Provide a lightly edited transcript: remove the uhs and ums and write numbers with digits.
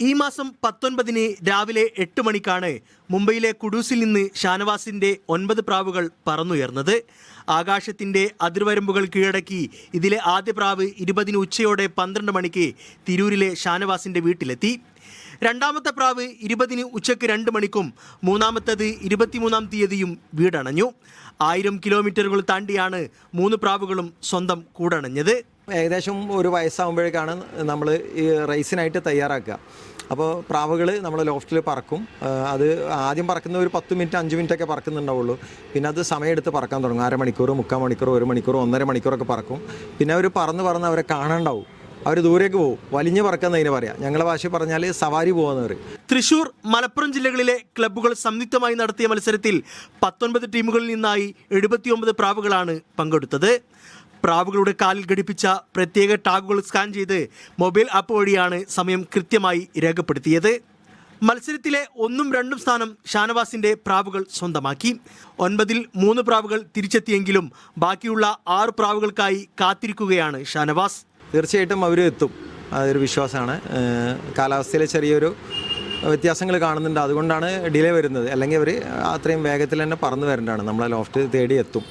ഈ മാസം 19-ന് രാവിലെ 8 മണിക്കാണ് മുംബൈയിലെ കുഡൂസിൽ നിന്ന് ഷാനവാസിന്റെ 9 പ്രാവുകൾ പറന്നുയർന്നത്. ആകാശത്തിന്റെ അതിർവരമ്പുകൾ കീഴടക്കി ഇതിലെ ആദ്യ പ്രാവ് 20-ന് ഉച്ചയോടെ 12 മണിക്ക് തിരൂരിലെ ഷാനവാസിന്റെ വീട്ടിലെത്തി. രണ്ടാമത്തെ പ്രാവ് 20-ന് ഉച്ചയ്ക്ക് 2 മണിക്കും മൂന്നാമത്തേത് 23-ാം തീയതിയും വീടണഞ്ഞു. 1000 കിലോമീറ്ററുകൾ താണ്ടിയാണ് 3 പ്രാവുകളും സ്വന്തം കൂടണഞ്ഞത്. ഏകദേശം ഒരു വയസ്സാകുമ്പോഴേക്കാണ് നമ്മൾ ഈ റേസിനായിട്ട് തയ്യാറാക്കുക. അപ്പോൾ പ്രാവുകൾ നമ്മൾ ലോഫ്റ്റിൽ പറക്കും. അത് ആദ്യം പറക്കുന്ന ഒരു 10 മിനിറ്റ് 5 മിനിറ്റൊക്കെ പറക്കുന്നുണ്ടാവുള്ളൂ. പിന്നെ അത് സമയമെടുത്ത് പറക്കാൻ തുടങ്ങും. 1/2 മണിക്കൂർ, 3/4 മണിക്കൂർ, 1 മണിക്കൂർ, 1.5 മണിക്കൂറൊക്കെ പറക്കും. പിന്നെ അവർ പറന്ന് അവരെ കാണാണ്ടാവും. അവർ ദൂരേക്ക് പോകും. വലിഞ്ഞ് പറക്കുന്നതിന് പറയാം. ഞങ്ങളെ ഭാഷ പറഞ്ഞാൽ സവാരി പോകുന്നവർ. തൃശൂർ, മലപ്പുറം ജില്ലകളിലെ ക്ലബ്ബുകൾ സംയുക്തമായി നടത്തിയ മത്സരത്തിൽ 19 ടീമുകളിൽ നിന്നായി 79 പ്രാവുകളാണ് പങ്കെടുത്തത്. പ്രാവുകളുടെ കാലിൽ ഘടിപ്പിച്ച പ്രത്യേക ടാഗുകൾ സ്കാൻ ചെയ്ത് മൊബൈൽ ആപ്പ് വഴിയാണ് സമയം കൃത്യമായി രേഖപ്പെടുത്തിയത്. മത്സരത്തിലെ 1ഉം 2ഉം സ്ഥാനം ഷാനവാസിന്റെ പ്രാവുകൾ സ്വന്തമാക്കി. 9-ൽ 3 പ്രാവുകൾ തിരിച്ചെത്തിയെങ്കിലും ബാക്കിയുള്ള 6 പ്രാവുകൾക്കായി കാത്തിരിക്കുകയാണ് ഷാനവാസ്. തീർച്ചയായിട്ടും അവർ എത്തും, അതൊരു വിശ്വാസമാണ്. കാലാവസ്ഥയിലെ ചെറിയൊരു വ്യത്യാസങ്ങൾ കാണുന്നുണ്ട്, അതുകൊണ്ടാണ് ഡിലേ വരുന്നത്. അല്ലെങ്കിൽ അവർ അത്രയും വേഗത്തിൽ തന്നെ പറന്ന് വരേണ്ടതാണ്. നമ്മളെ ലോഫ്റ്റ് തേടി എത്തും.